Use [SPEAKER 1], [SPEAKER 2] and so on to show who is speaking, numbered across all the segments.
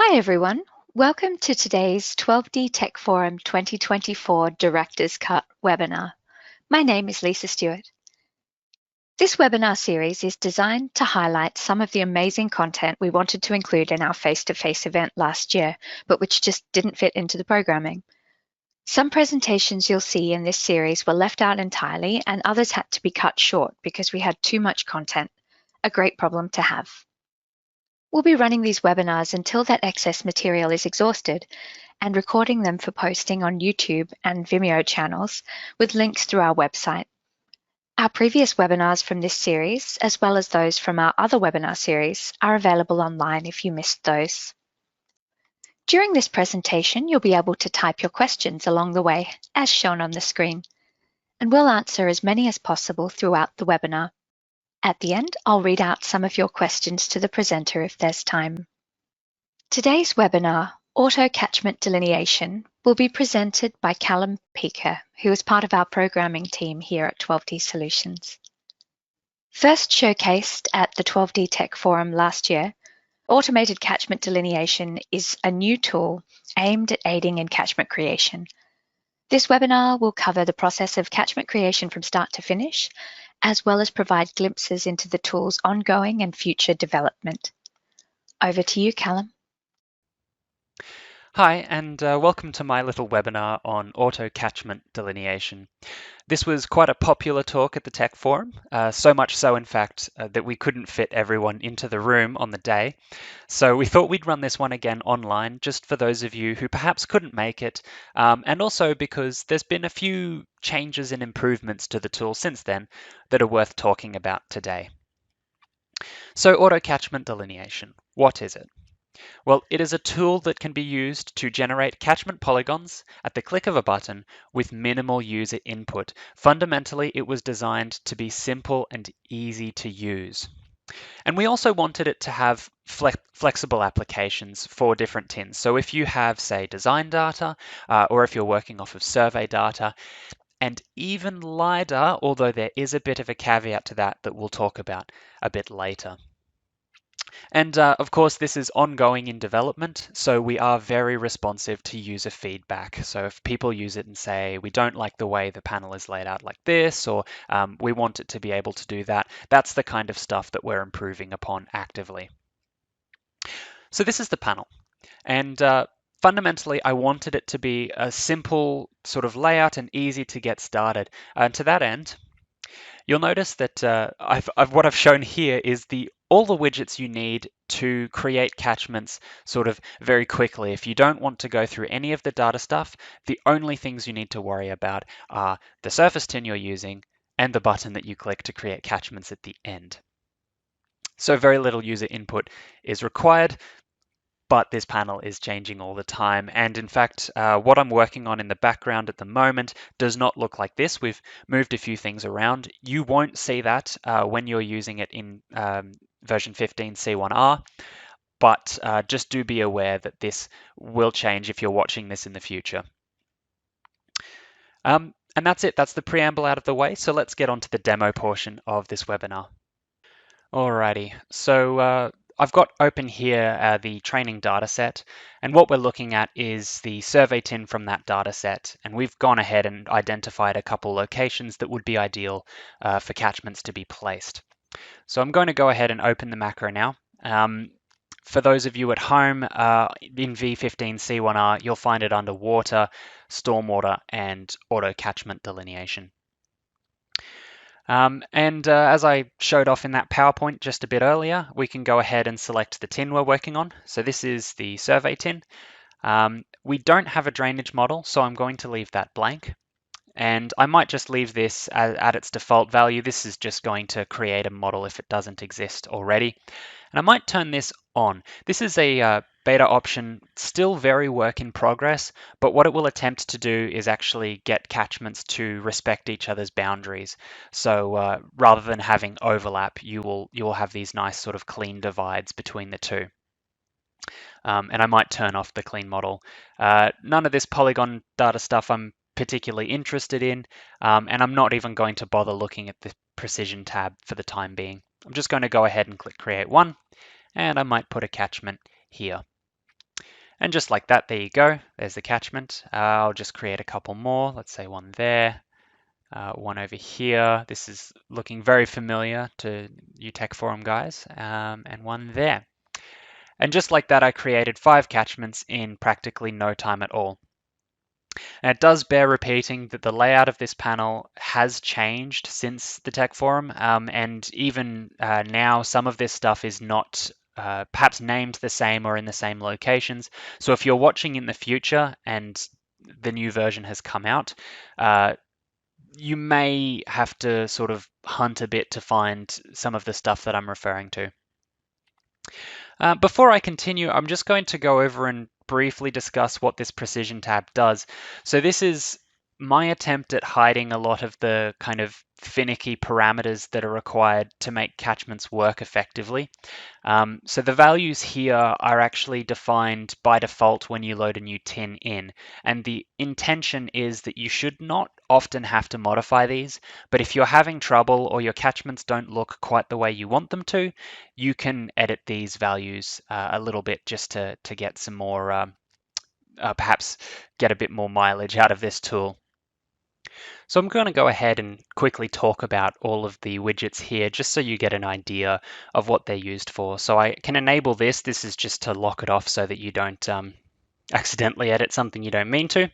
[SPEAKER 1] Hi everyone, welcome to today's 12D Tech Forum 2024 Director's Cut webinar. My name is Lisa Stewart. This webinar series is designed to highlight some of the amazing content we wanted to include in our face-to-face event last year, but which just didn't fit into the programming. Some presentations you'll see in this series were left out entirely and others had to be cut short because we had too much content, a great problem to have. We'll be running these webinars until that excess material is exhausted and recording them for posting on YouTube and Vimeo channels with links through our website. Our previous webinars from this series, as well as those from our other webinar series, are available online if you missed those. During this presentation, you'll be able to type your questions along the way, as shown on the screen, and we'll answer as many as possible throughout the webinar. At the end, I'll read out some of your questions to the presenter if there's time. Today's webinar, Auto Catchment Delineation, will be presented by Callum Peaker, who is part of our programming team here at 12D Solutions. First showcased at the 12D Tech Forum last year, Automated Catchment Delineation is a new tool aimed at aiding in catchment creation. This webinar will cover the process of catchment creation from start to finish, as well as provide glimpses into the tool's ongoing and future development. Over to you, Callum.
[SPEAKER 2] Hi, and welcome to my little webinar on auto catchment delineation. This was quite a popular talk at the Tech Forum, so much so, in fact, that we couldn't fit everyone into the room on the day. So we thought we'd run this one again online, just for those of you who perhaps couldn't make it, and also because there's been a few changes and improvements to the tool since then that are worth talking about today. So auto catchment delineation, what is it? Well, it is a tool that can be used to generate catchment polygons at the click of a button with minimal user input. Fundamentally, it was designed to be simple and easy to use. And we also wanted it to have flexible applications for different tins. So if you have, say, design data, or if you're working off of survey data, and even lidar, although there is a bit of a caveat to that we'll talk about a bit later. And of course, this is ongoing in development, so we are very responsive to user feedback. So if people use it and say, we don't like the way the panel is laid out like this, or we want it to be able to do that, that's the kind of stuff that we're improving upon actively. So this is the panel. And fundamentally, I wanted it to be a simple sort of layout and easy to get started. And to that end, you'll notice that what I've shown here is all the widgets you need to create catchments sort of very quickly. If you don't want to go through any of the data stuff, the only things you need to worry about are the surface tin you're using and the button that you click to create catchments at the end. So very little user input is required, but this panel is changing all the time. And in fact, what I'm working on in the background at the moment does not look like this. We've moved a few things around. You won't see that when you're using it in version 15 C1R, but just do be aware that this will change if you're watching this in the future. And that's it. That's the preamble out of the way. So let's get on to the demo portion of this webinar. Alrighty, so I've got open here the training data set, and what we're looking at is the survey tin from that data set, and we've gone ahead and identified a couple locations that would be ideal for catchments to be placed. So I'm going to go ahead and open the macro now. For those of you at home, in V15C1R, you'll find it under water, stormwater, and auto catchment delineation. As I showed off in that PowerPoint just a bit earlier, we can go ahead and select the tin we're working on. So this is the survey tin. We don't have a drainage model, so I'm going to leave that blank. And I might just leave this at its default value. This is just going to create a model if it doesn't exist already. And I might turn this on. This is a beta option, still very work in progress, but what it will attempt to do is actually get catchments to respect each other's boundaries. So rather than having overlap, you will have these nice sort of clean divides between the two. And I might turn off the clean model. None of this polygon data stuff I'm particularly interested in, and I'm not even going to bother looking at the precision tab for the time being. I'm just going to go ahead and click create one, and I might put a catchment here. And just like that, there you go. There's the catchment. I'll just create a couple more. Let's say one there, one over here. This is looking very familiar to you Tech Forum guys, and one there. And just like that, I created 5 catchments in practically no time at all. And it does bear repeating that the layout of this panel has changed since the Tech Forum, and even now some of this stuff is not perhaps named the same or in the same locations. So if you're watching in the future and the new version has come out, you may have to sort of hunt a bit to find some of the stuff that I'm referring to. Before I continue, I'm just going to go over and briefly discuss what this precision tab does. So this is my attempt at hiding a lot of the kind of finicky parameters that are required to make catchments work effectively. So the values here are actually defined by default when you load a new tin in, and the intention is that you should not often have to modify these, but if you're having trouble or your catchments don't look quite the way you want them to, you can edit these values a little bit just to get some more, perhaps get a bit more mileage out of this tool. So I'm going to go ahead and quickly talk about all of the widgets here just so you get an idea of what they're used for. So I can enable this. This is just to lock it off so that you don't accidentally edit something you don't mean to.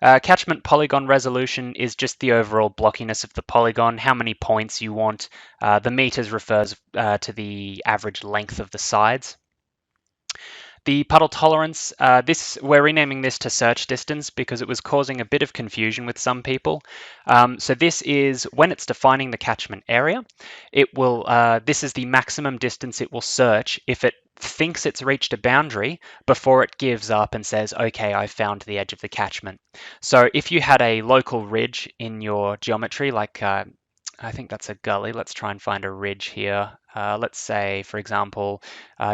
[SPEAKER 2] Catchment polygon resolution is just the overall blockiness of the polygon, how many points you want. The meters refers to the average length of the sides. The puddle tolerance, we're renaming this to search distance because it was causing a bit of confusion with some people. So this is when it's defining the catchment area, this is the maximum distance it will search if it thinks it's reached a boundary before it gives up and says, okay, I found the edge of the catchment. So if you had a local ridge in your geometry, like I think that's a gully. Let's try and find a ridge here. Let's say, for example,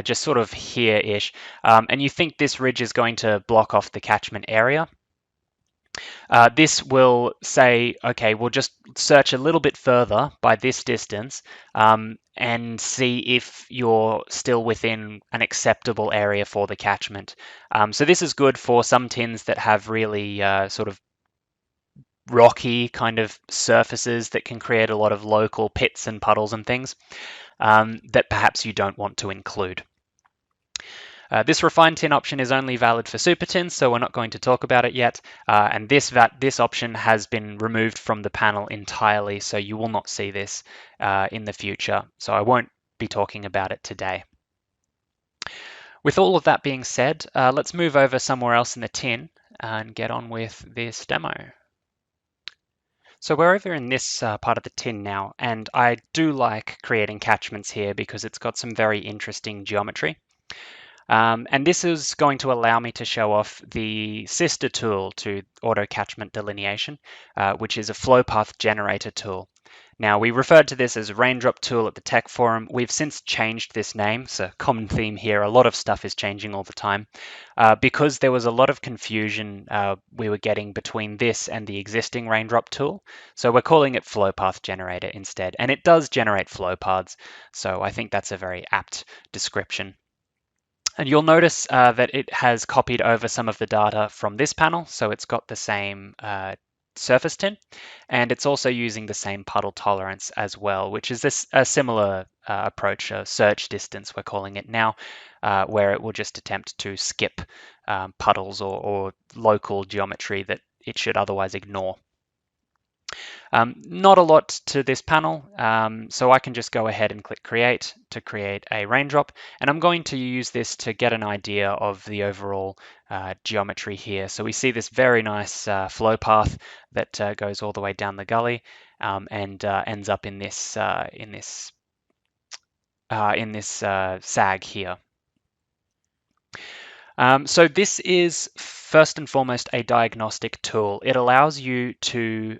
[SPEAKER 2] just sort of here-ish, and you think this ridge is going to block off the catchment area. This will say, okay, we'll just search a little bit further by this distance and see if you're still within an acceptable area for the catchment. So this is good for some tins that have really sort of rocky kind of surfaces that can create a lot of local pits and puddles and things that perhaps you don't want to include. This refined tin option is only valid for super tins, so we're not going to talk about it yet. And this option has been removed from the panel entirely, so you will not see this in the future. So I won't be talking about it today. With all of that being said, let's move over somewhere else in the tin and get on with this demo. So we're over in this part of the tin now, and I do like creating catchments here because it's got some very interesting geometry. And this is going to allow me to show off the sister tool to auto catchment delineation, which is a flow path generator tool. Now, we referred to this as a raindrop tool at the Tech Forum. We've since changed this name. It's a common theme here. A lot of stuff is changing all the time because there was a lot of confusion we were getting between this and the existing raindrop tool. So we're calling it flow path generator instead. And it does generate flow paths. So I think that's a very apt description. And you'll notice that it has copied over some of the data from this panel. So it's got the same surface tin, and it's also using the same puddle tolerance as well, which is a similar approach, a search distance we're calling it now, where it will just attempt to skip puddles or local geometry that it should otherwise ignore. Not a lot to this panel, so I can just go ahead and click create to create a raindrop, and I'm going to use this to get an idea of the overall geometry here. So we see this very nice flow path that goes all the way down the gully and ends up in this sag here. So this is first and foremost a diagnostic tool. It allows you to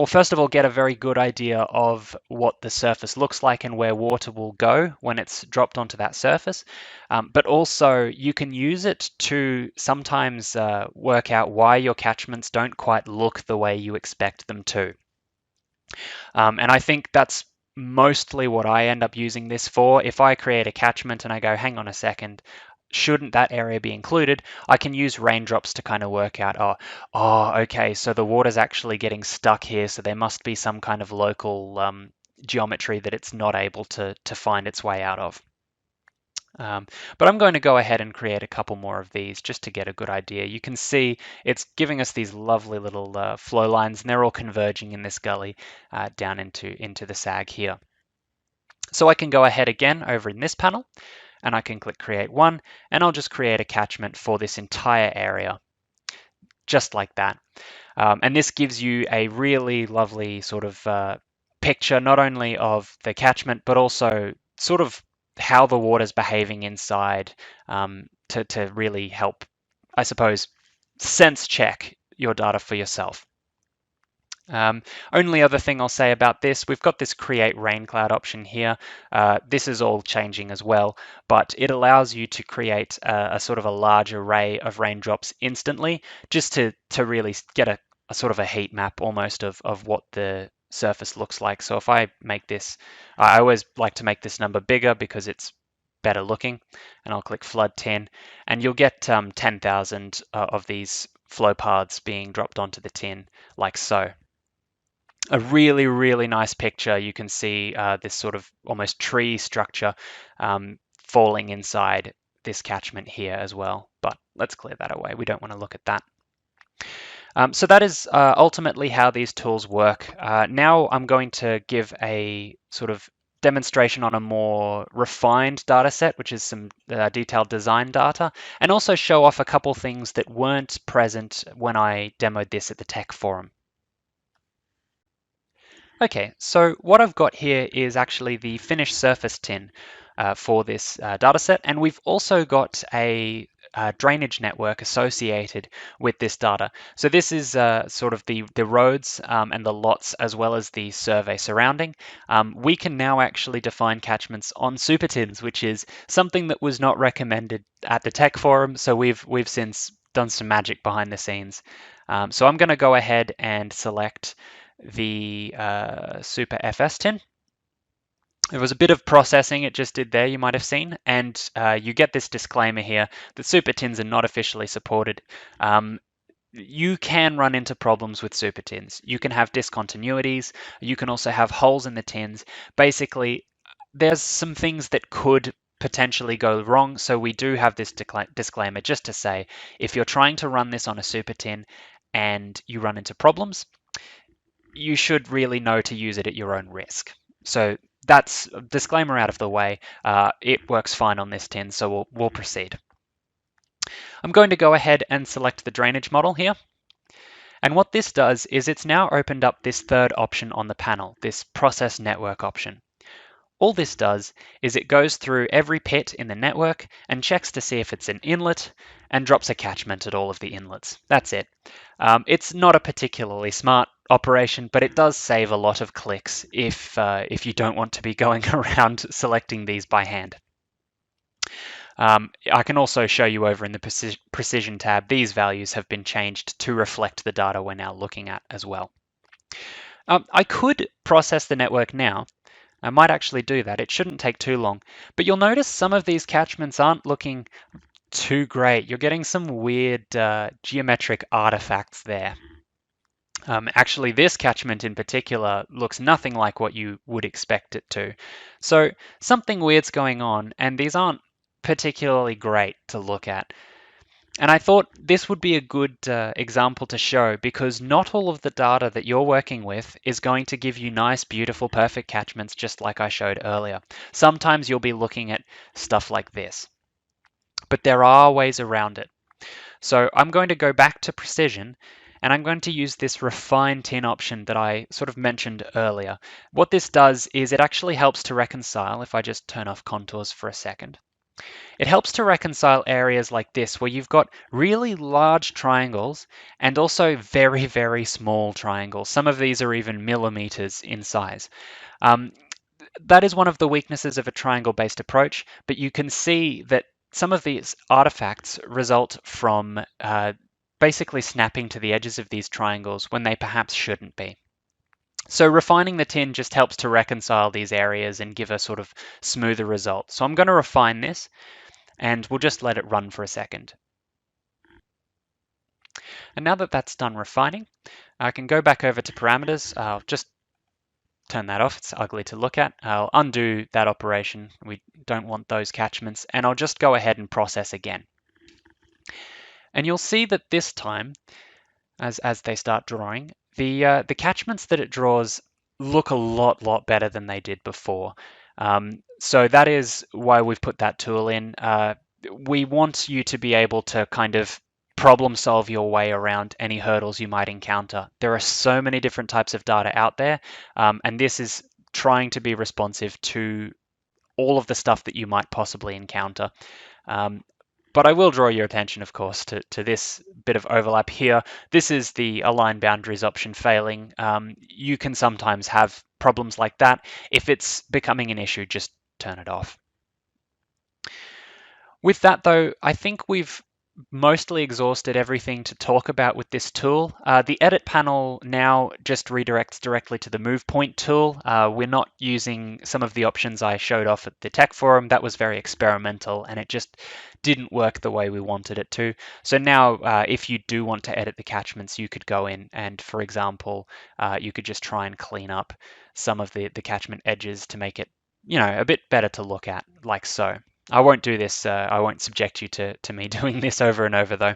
[SPEAKER 2] first of all, get a very good idea of what the surface looks like and where water will go when it's dropped onto that surface. But also, you can use it to sometimes work out why your catchments don't quite look the way you expect them to. And I think that's mostly what I end up using this for. If I create a catchment and I go, hang on a second, shouldn't that area be included, I can use raindrops to kind of work out, okay, so the water's actually getting stuck here, so there must be some kind of local geometry that it's not able to find its way out of. But I'm going to go ahead and create a couple more of these just to get a good idea. You can see it's giving us these lovely little flow lines, and they're all converging in this gully down into the sag here. So I can go ahead again over in this panel, and I can click Create One, and I'll just create a catchment for this entire area, just like that. And this gives you a really lovely sort of picture, not only of the catchment, but also sort of how the water's behaving inside, to really help, I suppose, sense check your data for yourself. Only other thing I'll say about this, we've got this create rain cloud option here. This is all changing as well, but it allows you to create a sort of a large array of raindrops instantly, just to really get a sort of a heat map almost of what the surface looks like. So if I make this, I always like to make this number bigger because it's better looking, and I'll click flood 10, and you'll get 10,000 of these flow paths being dropped onto the tin like so. A really, really nice picture. You can see this sort of almost tree structure falling inside this catchment here as well. But let's clear that away. We don't want to look at that. So that is ultimately how these tools work. Now I'm going to give a sort of demonstration on a more refined data set, which is some detailed design data, and also show off a couple things that weren't present when I demoed this at the Tech Forum. Okay, so what I've got here is actually the finished surface tin for this dataset, and we've also got a drainage network associated with this data. So this is sort of the roads and the lots, as well as the survey surrounding. We can now actually define catchments on super tins, which is something that was not recommended at the Tech Forum, so we've since done some magic behind the scenes. So I'm going to go ahead and select the Super FS tin. There was a bit of processing it just did there, you might have seen, and you get this disclaimer here that super tins are not officially supported. You can run into problems with super tins. You can have discontinuities. You can also have holes in the tins. Basically, there's some things that could potentially go wrong, so we do have this disclaimer just to say if you're trying to run this on a super tin and you run into problems, you should really know to use it at your own risk. So that's a disclaimer out of the way. It works fine on this tin, so we'll proceed. I'm going to go ahead and select the drainage model here. And what this does is it's now opened up this third option on the panel, this process network option. All this does is it goes through every pit in the network and checks to see if it's an inlet and drops a catchment at all of the inlets. That's it. It's not a particularly smart operation, but it does save a lot of clicks if you don't want to be going around selecting these by hand. I can also show you over in the precision tab, these values have been changed to reflect the data we're now looking at as well. I could process the network now. I might actually do that. It shouldn't take too long. But you'll notice some of these catchments aren't looking too great. You're getting some weird geometric artifacts there. Actually, this catchment in particular looks nothing like what you would expect it to. So something weird's going on, and these aren't particularly great to look at. And I thought this would be a good example to show, because not all of the data that you're working with is going to give you nice, beautiful, perfect catchments just like I showed earlier. Sometimes you'll be looking at stuff like this, but there are ways around it. So I'm going to go back to precision, and I'm going to use this refine tin option that I sort of mentioned earlier. What this does is it actually helps to reconcile, if I just turn off contours for a second. It helps to reconcile areas like this where you've got really large triangles and also very, very small triangles. Some of these are even millimeters in size. That is one of the weaknesses of a triangle-based approach, but you can see that some of these artifacts result from basically snapping to the edges of these triangles when they perhaps shouldn't be. So refining the tin just helps to reconcile these areas and give a sort of smoother result. So I'm going to refine this. and we'll just let it run for a second. And now that that's done refining, I can go back over to parameters. I'll just turn that off. It's ugly to look at. I'll undo that operation. We don't want those catchments. And I'll just go ahead and process again. And you'll see that this time, as they start drawing, the catchments that it draws look a lot better than they did before. So that is why we've put that tool in. We want you to be able to kind of problem solve your way around any hurdles you might encounter. There are so many different types of data out there, and this is trying to be responsive to all of the stuff that you might possibly encounter. But I will draw your attention, of course, to this bit of overlap here. This is the align boundaries option failing. You can sometimes have problems like that. If it's becoming an issue, just turn it off. With that, though, I think we've mostly exhausted everything to talk about with this tool. The edit panel now just redirects directly to the move point tool. We're not using some of the options I showed off at the tech forum. That was very experimental and it just didn't work the way we wanted it to. So now if you do want to edit the catchments, you could go in and, for example, you could just try and clean up some of the catchment edges to make it, a bit better to look at, like so. I won't do this. I won't subject you to me doing this over and over, though.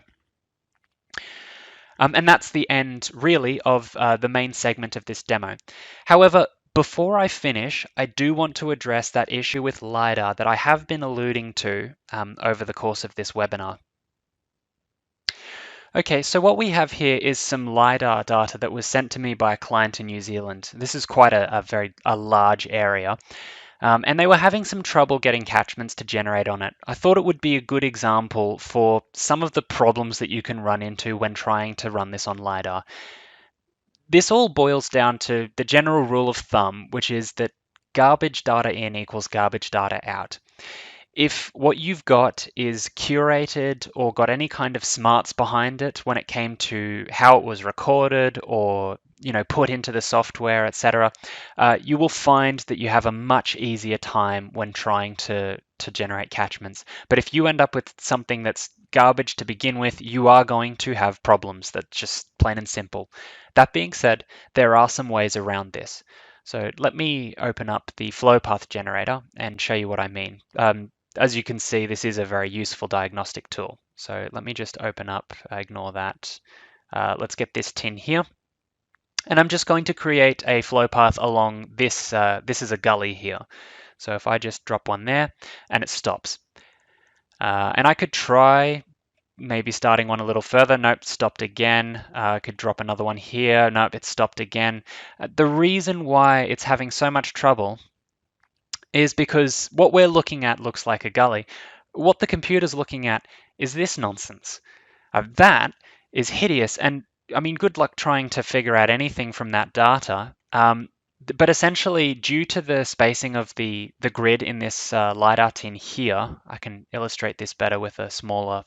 [SPEAKER 2] And that's the end, really, of the main segment of this demo. However, before I finish, I do want to address that issue with lidar that I have been alluding to over the course of this webinar. Okay, so what we have here is some lidar data that was sent to me by a client in New Zealand. This is quite a very large area. And they were having some trouble getting catchments to generate on it. I thought it would be a good example for some of the problems that you can run into when trying to run this on lidar. This all boils down to the general rule of thumb, which is that garbage data in equals garbage data out. If what you've got is curated or got any kind of smarts behind it when it came to how it was recorded or put into the software, etc., you will find that you have a much easier time when trying to generate catchments. But if you end up with something that's garbage to begin with, you are going to have problems. That's just plain and simple. That being said, there are some ways around this. So let me open up the flow path generator and show you what I mean. As you can see, this is a very useful diagnostic tool. So let me just open up, ignore that. Let's get this tin here. And I'm just going to create a flow path along this. This is a gully here. So if I just drop one there and it stops. And I could try maybe starting one a little further. Nope, stopped again. I could drop another one here. Nope, it stopped again. The reason why it's having so much trouble is because what we're looking at looks like a gully. What the computer's looking at is this nonsense. That is hideous, and I mean, good luck trying to figure out anything from that data. But essentially, due to the spacing of the grid in this lidar tin here, I can illustrate this better with a smaller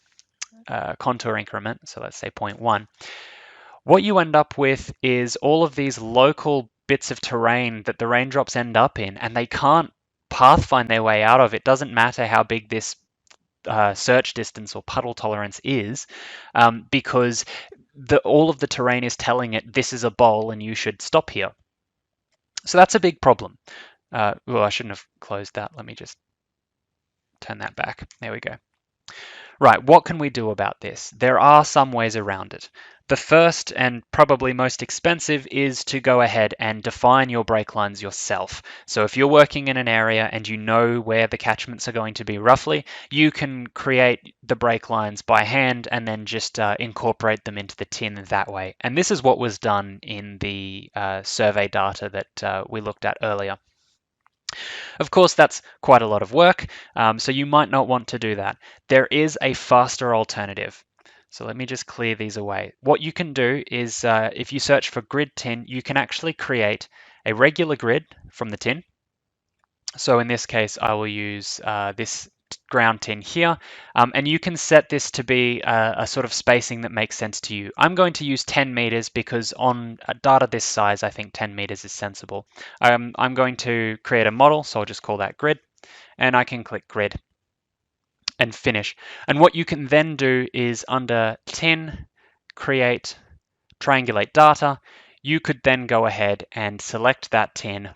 [SPEAKER 2] contour increment. So let's say 0.1. What you end up with is all of these local bits of terrain that the raindrops end up in, and they can't path find their way out of. It doesn't matter how big this search distance or puddle tolerance is, because all of the terrain is telling it this is a bowl and you should stop here. So that's a big problem. Well, I shouldn't have closed that. Let me just turn that back. There we go. Right, what can we do about this? There are some ways around it. The first and probably most expensive is to go ahead and define your break lines yourself. So if you're working in an area and you know where the catchments are going to be roughly, you can create the break lines by hand and then just incorporate them into the tin that way. And this is what was done in the survey data that we looked at earlier. Of course, that's quite a lot of work, so you might not want to do that. There is a faster alternative. So let me just clear these away. What you can do is if you search for grid tin, you can actually create a regular grid from the tin. So in this case, I will use this ground tin here, and you can set this to be a sort of spacing that makes sense to you. I'm going to use 10 meters because on data this size, I think 10 meters is sensible. I'm going to create a model, so I'll just call that grid, and I can click grid. and finish. And what you can then do is under tin, create, triangulate data, you could then go ahead and select that tin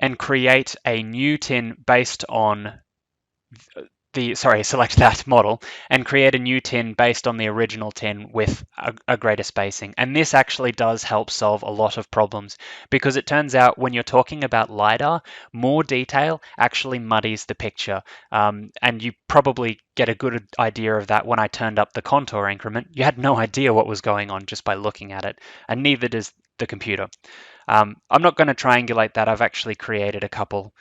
[SPEAKER 2] and create a new tin based on select that model and create a new tin based on the original tin with a greater spacing. And this actually does help solve a lot of problems, because it turns out when you're talking about lidar, more detail actually muddies the picture. And you probably get a good idea of that when I turned up the contour increment. You had no idea what was going on just by looking at it, and neither does the computer. I'm not going to triangulate that. I've actually created a couple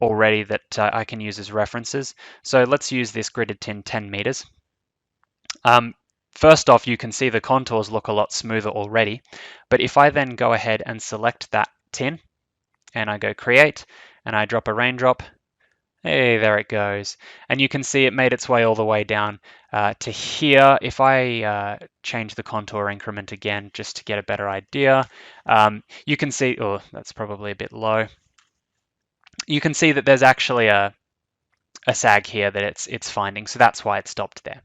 [SPEAKER 2] already that I can use as references. So let's use this gridded tin 10 meters. First off, you can see the contours look a lot smoother already. But if I then go ahead and select that tin and I go create and I drop a raindrop, hey, there it goes. And you can see it made its way all the way down to here. If I change the contour increment again, just to get a better idea, you can see, oh, that's probably a bit low. You can see that there's actually a sag here that it's finding, so that's why it stopped there.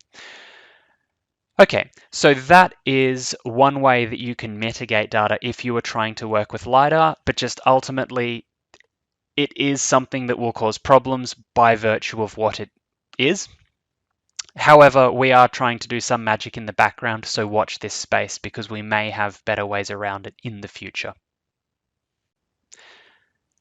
[SPEAKER 2] Okay, so that is one way that you can mitigate data if you are trying to work with lidar, but just ultimately it is something that will cause problems by virtue of what it is. However, we are trying to do some magic in the background, so watch this space because we may have better ways around it in the future.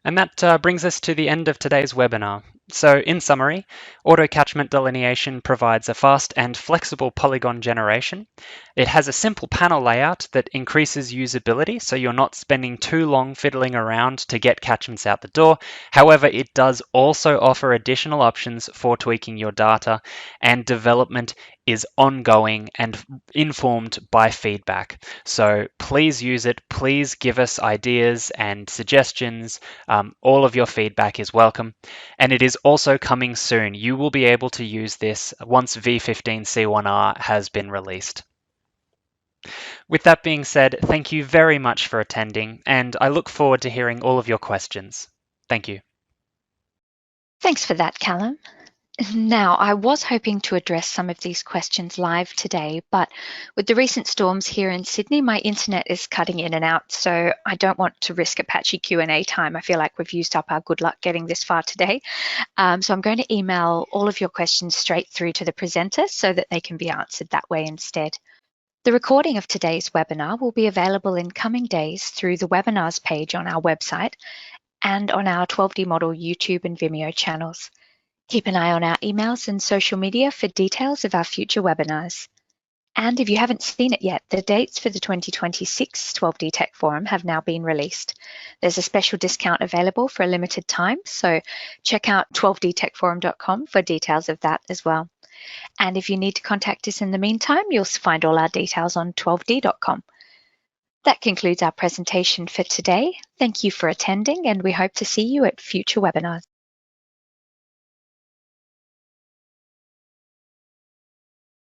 [SPEAKER 2] And that brings us to the end of today's webinar. So in summary, auto catchment delineation provides a fast and flexible polygon generation. It has a simple panel layout that increases usability, so you're not spending too long fiddling around to get catchments out the door. However, it does also offer additional options for tweaking your data, and development is ongoing and informed by feedback. So please use it. Please give us ideas and suggestions. All of your feedback is welcome. And it is also coming soon. You will be able to use this once V15C1R has been released. With that being said, thank you very much for attending, and I look forward to hearing all of your questions. Thank you.
[SPEAKER 1] Thanks for that, Callum. Now, I was hoping to address some of these questions live today, but with the recent storms here in Sydney, my internet is cutting in and out, so I don't want to risk a patchy Q&A time. I feel like we've used up our good luck getting this far today. So I'm going to email all of your questions straight through to the presenter so that they can be answered that way instead. The recording of today's webinar will be available in coming days through the webinars page on our website and on our 12D Model YouTube and Vimeo channels. Keep an eye on our emails and social media for details of our future webinars. And if you haven't seen it yet, the dates for the 2026 12D Tech Forum have now been released. There's a special discount available for a limited time, so check out 12dtechforum.com for details of that as well. And if you need to contact us in the meantime, you'll find all our details on 12d.com. That concludes our presentation for today. Thank you for attending, and we hope to see you at future webinars.